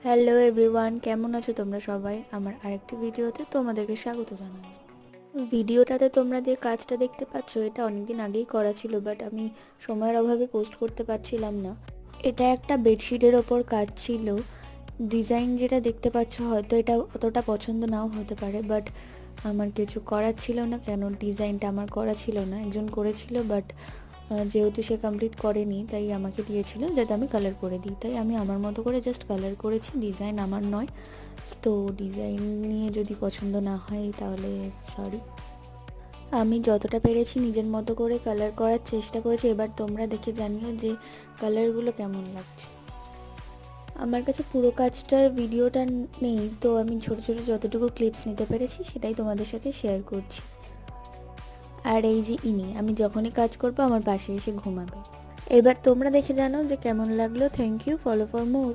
Hello everyone, কেমন আছো তোমরা সবাই? আমার আরেকটি ভিডিওতে তোমাদেরকে স্বাগত জানাই। ভিডিওটাতে তোমরা যে কাজটা দেখতে পাচ্ছ এটা অনেকদিন আগেই করা ছিল, বাট আমি সময়ের অভাবে পোস্ট করতে পারছিলাম না। এটা একটা বেডশিটের ওপর কাজ ছিল। ডিজাইন যেটা দেখতে পাচ্ছ হয়তো এটা অতটা পছন্দ নাও হতে পারে, বাট আমার কিছু করার ছিল না। কেন, ডিজাইনটা আমার করা ছিল না, একজন করেছিল, বাট যেহেতু সে কমপ্লিট করেনি তাই আমাকে দিয়েছিল যাতে আমি কালার করে দিই। তাই আমি আমার মতো করে জাস্ট কালার করেছি, ডিজাইন আমার নয়। তো ডিজাইন নিয়ে যদি পছন্দ না হয় তাহলে সরি। আমি যতটা পেরেছি নিজের মতো করে কালার করার চেষ্টা করেছি। এবার তোমরা দেখে জানিও যে কালারগুলো কেমন লাগছে। আমার কাছে পুরো কাজটার ভিডিওটা নেই, তো আমি ছোট ছোট যতটুকু ক্লিপস নিতে পেরেছি সেটাই তোমাদের সাথে শেয়ার করছি। আর এই যে ইনি, আমি যখনই কাজ করবো আমার পাশে এসে ঘুমাবে। এবার তোমরা দেখে জানো যে কেমন লাগলো। Thank you, follow for more.